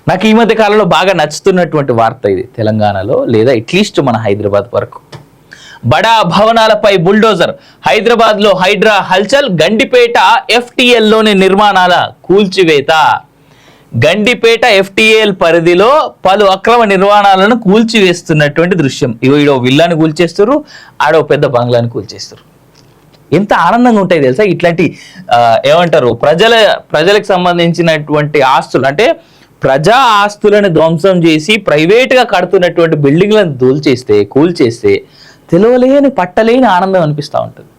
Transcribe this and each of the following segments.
నాకు ఈ మధ్య కాలంలో బాగా నచ్చుతున్నటువంటి వార్త ఇది. తెలంగాణలో లేదా అట్లీస్ట్ మన హైదరాబాద్ వరకు బడా భవనాలపై బుల్డోజర్. హైదరాబాద్లో హైడ్రా హల్చల్. గండిపేట FTLలోని నిర్మాణాల కూల్చివేత. గండిపేట FTL పరిధిలో పలు అక్రమ నిర్మాణాలను కూల్చివేస్తున్నటువంటి దృశ్యం. ఈడో విల్లాని కూల్చేస్తారు, ఆడో పెద్ద బంగ్లాని కూల్చేస్తారు. ఎంత ఆనందంగా ఉంటాయి తెలుసా ఇట్లాంటి ఏమంటారు ప్రజలకు సంబంధించినటువంటి ఆస్తులు, అంటే ప్రజా ఆస్తులను ధ్వంసం చేసి ప్రైవేట్గా కడుతున్నటువంటి బిల్డింగ్లను కూల్చేస్తే తెలవలేని పట్టలేని ఆనందం అనిపిస్తూ ఉంటుంది.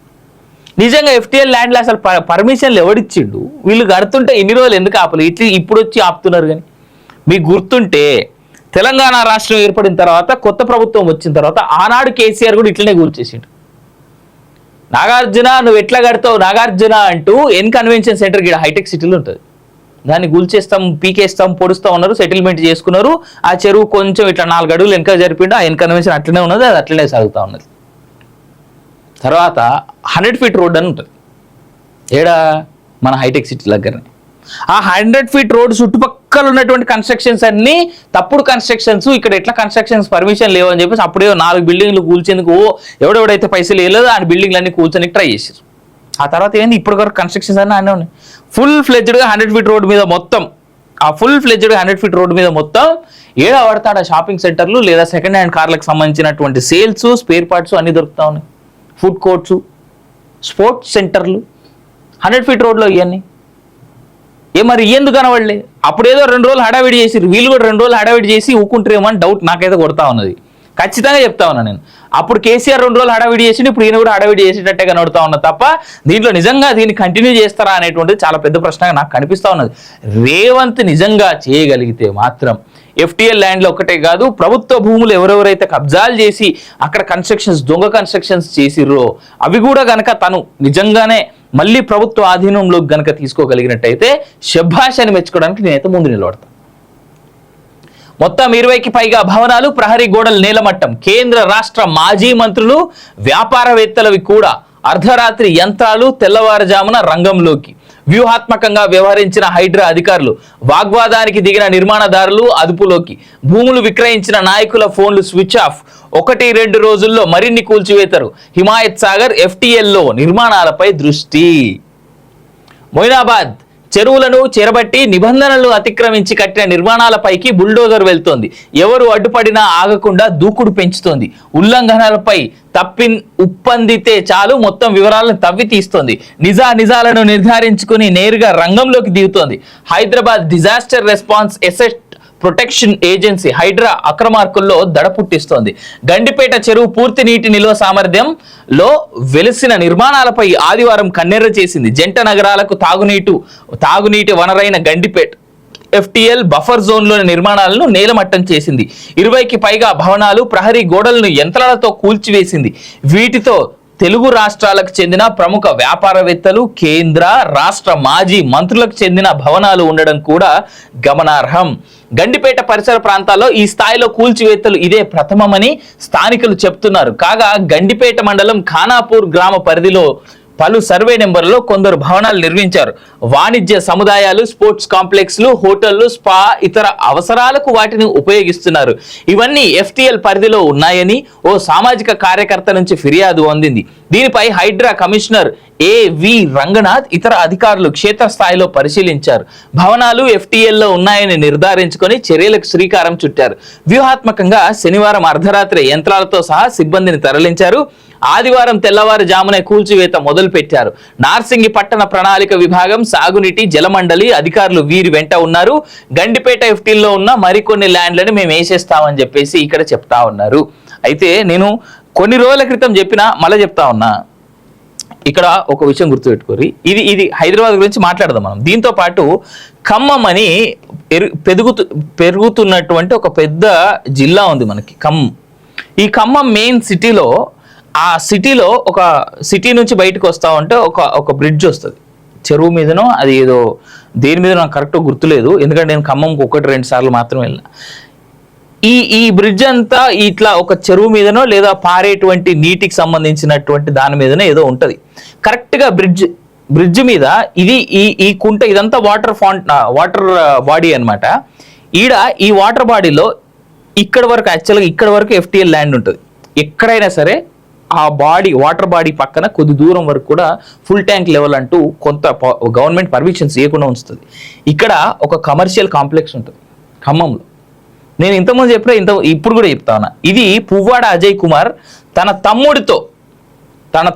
నిజంగా FTL ల్యాండ్లో అసలు పర్మిషన్లు ఎవడిచ్చిండు? వీళ్ళు కడుతుంటే ఇన్ని రోజులు ఎందుకు ఆపలేదు? ఇప్పుడు వచ్చి ఆపుతున్నారు. కానీ మీకు గుర్తుంటే తెలంగాణ రాష్ట్రం ఏర్పడిన తర్వాత, కొత్త ప్రభుత్వం వచ్చిన తర్వాత ఆనాడు కేసీఆర్ కూడా ఇట్లనే కూల్చేసిండు. నాగార్జున నువ్వు ఎట్లా కడతావు నాగార్జున అంటూ కన్వెన్షన్ సెంటర్ ఇక్కడ హైటెక్ సిటీలో ఉంటుంది. దాన్ని కూల్చేస్తాం, పీకేస్తాం, పొడుస్తూ ఉన్నారు, సెటిల్మెంట్ చేసుకున్నారు. ఆ చెరువు కొంచెం ఇట్లా 4 అడుగులు వెనక జరిపిండు. ఆ కన్వెన్షన్ అట్లనే ఉన్నది, అది అట్లనే సాగుతూ ఉన్నది. తర్వాత 100 ఫీట్ రోడ్ అని ఉంటుంది మన హైటెక్ సిటీ దగ్గరనే. ఆ 100 ఫీట్ రోడ్ చుట్టుపక్కల ఉన్నటువంటి కన్స్ట్రక్షన్స్ అన్ని తప్పుడు కన్స్ట్రక్షన్స్. ఇక్కడ ఎట్లా కన్స్ట్రక్షన్స్ పర్మిషన్ లేవు అని చెప్పేసి అప్పుడే 4 బిల్డింగ్లు కూల్చేందుకు ఎవడెవడైతే పైసలు వేయలేదో ఆ బిల్డింగ్లు అన్ని కూల్చొని ట్రై చేశారు. ఆ తర్వాత ఏంది ఇప్పటి వరకు కన్స్ట్రక్షన్స్ అన్నీ అన్నీ ఉన్నాయి. ఫుల్ ఫ్లెడ్జ్డ్గా 100 ఫీట్ రోడ్ మీద మొత్తం, ఆ ఫుల్ ఫ్లెడ్జ్డ్గా 100 ఫీట్ రోడ్ మీద మొత్తం పడతాడ షాపింగ్ సెంటర్లు లేదా సెకండ్ హ్యాండ్ కార్లకు సంబంధించినటువంటి సేల్స్, స్పేర్ పార్ట్స్ అన్నీ దొరుకుతూ ఉన్నాయి. ఫుడ్ కోర్ట్స్, స్పోర్ట్స్ సెంటర్లు 100 ఫీట్ రోడ్లో ఇవన్నీ మరి ఎందుకు కనబడలే? అప్పుడేదో 2 రోజులు హడావిడి చేసి, వీళ్ళు కూడా 2 రోజులు హడావిడి చేసి ఊకుంటారేమో అని డౌట్ నాకైతే కొడతా ఉన్నది. ఖచ్చితంగా చెప్తా ఉన్నా నేను. అప్పుడు కేసీఆర్ 2 రోజులు హడావిడి చేసి, ఇప్పుడు ఈయన కూడా హడావిడి చేసేటట్టే కనబడుతూ ఉన్నా తప్ప దీంట్లో నిజంగా దీన్ని కంటిన్యూ చేస్తారా అనేటువంటిది చాలా పెద్ద ప్రశ్నగా నాకు కనిపిస్తూ ఉన్నది. రేవంత్ నిజంగా చేయగలిగితే మాత్రం FTL ల్యాండ్లో ఒకటే కాదు, ప్రభుత్వ భూములు ఎవరెవరైతే కబ్జాలు చేసి అక్కడ దొంగ కన్స్ట్రక్షన్స్ చేసిర్రో అవి కూడా గనక తను నిజంగానే మళ్ళీ ప్రభుత్వ ఆధీనంలోకి గనక తీసుకోగలిగినట్టయితే శభాష్ అని మెచ్చుకోవడానికి నేనైతే ముందు నిలబడతాను. మొత్తం 20కి పైగా భవనాలు, ప్రహరీ గోడలు నేలమట్టం. కేంద్ర రాష్ట్ర మాజీ మంత్రులు, వ్యాపారవేత్తలవి కూడా అర్ధరాత్రి యంత్రాలు తెల్లవారుజామున రంగంలోకి. వ్యూహాత్మకంగా వ్యవహరించిన హైడ్రా అధికారులు, వాగ్వాదానికి దిగిన నిర్మాణదారులు అదుపులోకి. భూములు విక్రయించిన నాయకుల ఫోన్లు స్విచ్ ఆఫ్. 1-2 రోజుల్లో మరిన్ని కూల్చివేతరు. హిమాయత్ సాగర్ FTLలో నిర్మాణాలపై దృష్టి. మొయినాబాద్ చెరువులను చెరబట్టి నిబంధనలు అతిక్రమించి కట్టిన నిర్మాణాలపైకి బుల్డోజర్ వెళ్తోంది. ఎవరు అడ్డుపడినా ఆగకుండా దూకుడు పెంచుతోంది. ఉల్లంఘనలపై ఉప్పందితే చాలు మొత్తం వివరాలను తవ్వి తీస్తోంది. నిజాలను నిర్ధారించుకుని నేరుగా రంగంలోకి దిగుతోంది. Hyderabad disaster response asset protection agency Hydraa అక్రమార్కుల్లో దడ పుట్టిస్తోంది. గండిపేట చెరువు పూర్తి నీటి నిల్వ సామర్థ్యంలో వెలిసిన నిర్మాణాలపై ఆదివారం కన్నెర్ర చేసింది. జంట నగరాలకు తాగునీటి వనరైన గండిపేట FTL బఫర్ జోన్లోని నిర్మాణాలను నేలమట్టం చేసింది. 20కి పైగా భవనాలు, ప్రహరీ గోడలను యంత్రాలతో కూల్చివేసింది. వీటితో తెలుగు రాష్ట్రాలకు చెందిన ప్రముఖ వ్యాపారవేత్తలు, కేంద్ర రాష్ట్ర మాజీ మంత్రులకు చెందిన భవనాలు ఉండడం కూడా గమనార్హం. గండిపేట పరిసర ప్రాంతాల్లో ఈ స్థాయిలో కూల్చివేతలు ఇదే ప్రథమమని స్థానికులు చెప్తున్నారు. కాగా గండిపేట మండలం ఖానాపూర్ గ్రామ పరిధిలో పలు సర్వే నెంబర్లలో కొందరు భవనాలు నిర్మించారు. వాణిజ్య సముదాయాలు, స్పోర్ట్స్ కాంప్లెక్స్లు, హోటళ్లు, స్పా, ఇతర అవసరాలకు వాటిని ఉపయోగిస్తున్నారు. ఇవన్నీ FTL పరిధిలో ఉన్నాయని ఓ సామాజిక కార్యకర్త నుంచి ఫిర్యాదు అందింది. దీనిపై హైడ్రా కమిషనర్ AV రంగనాథ్ ఇతర అధికారులు క్షేత్రస్థాయిలో పరిశీలించారు. భవనాలు FTLలో ఉన్నాయని నిర్ధారించుకొని చర్యలకు శ్రీకారం చుట్టారు. వ్యూహాత్మకంగా శనివారం అర్ధరాత్రి యంత్రాలతో సహా సిబ్బందిని తరలించారు. ఆదివారం తెల్లవారుజామునే కూల్చివేత మొదలుపెట్టారు. నార్సింగి పట్టణ ప్రణాళిక విభాగం, సాగునీటి జలమండలి అధికారులు వీరి వెంట ఉన్నారు. గండిపేట FTLలో ఉన్న మరికొన్ని ల్యాండ్లను మేము వేసేస్తామని చెప్పేసి ఇక్కడ చెప్తా ఉన్నారు. అయితే నేను కొన్ని రోజుల క్రితం చెప్పినా మళ్ళీ చెప్తా ఉన్నా, ఇక్కడ ఒక విషయం గుర్తుపెట్టుకోరి. ఇది హైదరాబాద్ గురించి మాట్లాడదాం మనం. దీంతో పాటు ఖమ్మం అని పెరుగుతున్నటువంటి ఒక పెద్ద జిల్లా ఉంది మనకి, ఖమ్మం. ఈ ఖమ్మం మెయిన్ సిటీలో, ఆ సిటీలో ఒక సిటీ నుంచి బయటకు వస్తా ఉంటే ఒక బ్రిడ్జ్ వస్తుంది చెరువు మీదనో, అది ఏదో దేని మీద నాకు కరెక్ట్గా గుర్తులేదు, ఎందుకంటే నేను ఖమ్మంకి 1-2 సార్లు మాత్రమే వెళ్ళిన. ఈ బ్రిడ్జ్ అంతా ఇట్లా ఒక చెరువు మీదనో లేదా పారేటువంటి నీటికి సంబంధించినటువంటి దాని మీదనో ఏదో ఉంటుంది. కరెక్ట్గా బ్రిడ్జ్ మీద ఈ కుంట, ఇదంతా వాటర్ బాడీ అనమాట. ఈడ ఈ వాటర్ బాడీలో ఇక్కడ వరకు యాక్చువల్గా ఇక్కడ వరకు ఎఫ్టీఎల్ ల్యాండ్ ఉంటుంది. ఎక్కడైనా సరే ఆ బాడీ వాటర్ బాడీ పక్కన కొద్ది దూరం వరకు కూడా ఫుల్ ట్యాంక్ లెవెల్ అంటూ కొంత గవర్నమెంట్ పర్మిషన్స్ ఇవ్వకుండా ఉంచుతుంది. ఇక్కడ ఒక కమర్షియల్ కాంప్లెక్స్ ఉంటుంది ఖమ్మంలో. నేను ఇంతకుముందు చెప్పిన ఇప్పుడు కూడా చెప్తా ఉన్నా, ఇది పువ్వాడ అజయ్ కుమార్ తన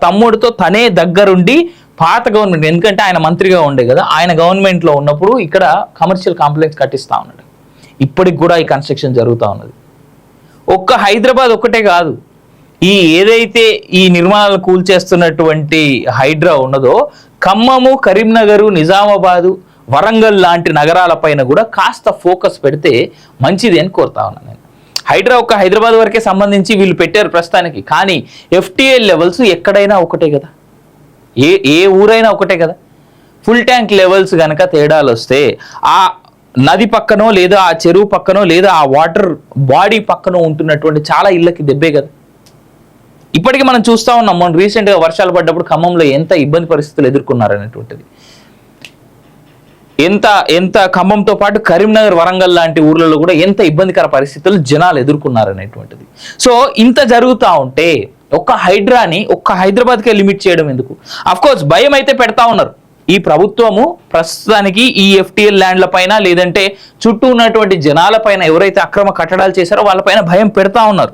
తమ్ముడితో తనే దగ్గరుండి పాత గవర్నమెంట్, ఎందుకంటే ఆయన మంత్రిగా ఉండే కదా, ఆయన గవర్నమెంట్లో ఉన్నప్పుడు ఇక్కడ కమర్షియల్ కాంప్లెక్స్ కట్టిస్తూ ఉన్నాడు. ఇప్పటికి కూడా ఈ కన్స్ట్రక్షన్ జరుగుతూ ఉన్నది. ఒక్క హైదరాబాద్ ఒక్కటే కాదు, ఏదైతే ఈ నిర్మాణాలు కూల్చేస్తున్నటువంటి హైడ్రా ఉన్నదో ఖమ్మము, కరీంనగరు, నిజామాబాదు, వరంగల్ లాంటి నగరాలపైన కూడా కాస్త ఫోకస్ పెడితే మంచిది అని కోరుతా ఉన్నాను నేను. హైడ్రా ఒక్క హైదరాబాద్ వరకే సంబంధించి వీళ్ళు పెట్టారు ప్రస్తుతానికి, కానీ ఎఫ్టీఎల్ లెవెల్స్ ఎక్కడైనా ఒకటే కదా, ఏ ఊరైనా ఒకటే కదా. ఫుల్ ట్యాంక్ లెవెల్స్ కనుక తేడాలు వస్తే ఆ నది పక్కనో లేదా ఆ చెరువు పక్కనో లేదా ఆ వాటర్ బాడీ పక్కనో ఉంటున్నటువంటి చాలా ఇళ్ళకి దెబ్బే కదా. ఇప్పటికీ మనం చూస్తూ ఉన్నాం, మొన్న రీసెంట్గా వర్షాలు పడ్డప్పుడు ఖమ్మంలో ఎంత ఇబ్బంది పరిస్థితులు ఎదుర్కొన్నారనేటువంటిది. ఎంత ఖమ్మంతో పాటు కరీంనగర్, వరంగల్ లాంటి ఊర్లలో కూడా ఎంత ఇబ్బందికర పరిస్థితులు జనాలు ఎదుర్కొన్నారనేటువంటిది. సో ఇంత జరుగుతూ ఉంటే ఒక్క హైడ్రాని ఒక్క హైదరాబాద్కే లిమిట్ చేయడం ఎందుకు? అఫ్కోర్స్ భయం అయితే పెడతా ఉన్నారు ఈ ప్రభుత్వము ప్రస్తుతానికి ఈ ఎఫ్టీఎల్ ల్యాండ్ల పైన, లేదంటే చుట్టూ ఉన్నటువంటి జనాల పైన, ఎవరైతే అక్రమ కట్టడాలు చేశారో వాళ్ళపైన భయం పెడతా ఉన్నారు.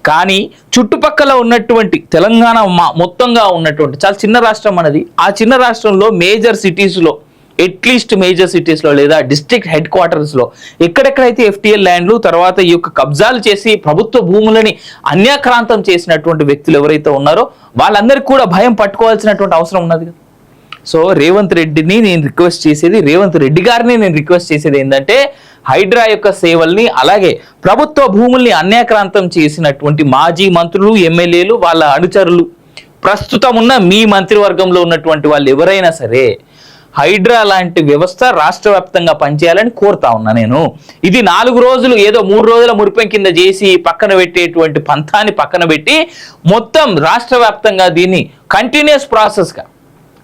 కానీ చుట్టుపక్కల ఉన్నటువంటి తెలంగాణ మొత్తంగా ఉన్నటువంటి చాలా చిన్న రాష్ట్రం అనేది, ఆ చిన్న రాష్ట్రంలో మేజర్ సిటీస్లో, అట్లీస్ట్ మేజర్ సిటీస్లో లేదా డిస్ట్రిక్ట్ హెడ్ క్వార్టర్స్లో ఎక్కడెక్కడైతే ఎఫ్టీఎల్ ల్యాండ్లు తర్వాత ఈ యొక్క కబ్జాలు చేసి ప్రభుత్వ భూములని అన్యాక్రాంతం చేసినటువంటి వ్యక్తులు ఎవరైతే ఉన్నారో వాళ్ళందరికీ కూడా భయం పట్టుకోవాల్సినటువంటి అవసరం ఉన్నది కదా. సో రేవంత్ రెడ్డి గారిని నేను రిక్వెస్ట్ చేసేది ఏంటంటే, హైడ్రా యొక్క సేవల్ని అలాగే ప్రభుత్వ భూముల్ని అన్యాక్రాంతం చేసినటువంటి మాజీ మంత్రులు, ఎమ్మెల్యేలు, వాళ్ళ అనుచరులు, ప్రస్తుతం ఉన్న మీ మంత్రివర్గంలో ఉన్నటువంటి వాళ్ళు ఎవరైనా సరే హైడ్రా లాంటి వ్యవస్థ రాష్ట్ర వ్యాప్తంగా పనిచేయాలని కోరుతా ఉన్నా నేను. ఇది 4 రోజులు ఏదో 3 రోజుల మురిపెం కింద చేసి పక్కన పెట్టేటువంటి పంథాన్ని పక్కన పెట్టి మొత్తం రాష్ట్ర వ్యాప్తంగా దీన్ని కంటిన్యూస్ ప్రాసెస్గా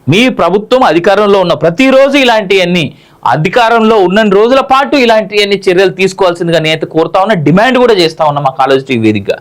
మీ ప్రభుత్వం అధికారంలో ఉన్న ప్రతిరోజు ఇలాంటివన్నీ, అధికారంలో ఉన్న రోజుల పాటు ఇలాంటివన్నీ చర్యలు తీసుకోవాల్సిందిగా నేనైతే కోరుతా ఉన్నా, డిమాండ్ కూడా చేస్తా ఉన్నా మా కాలేజ్ టీవీ వేదికగా.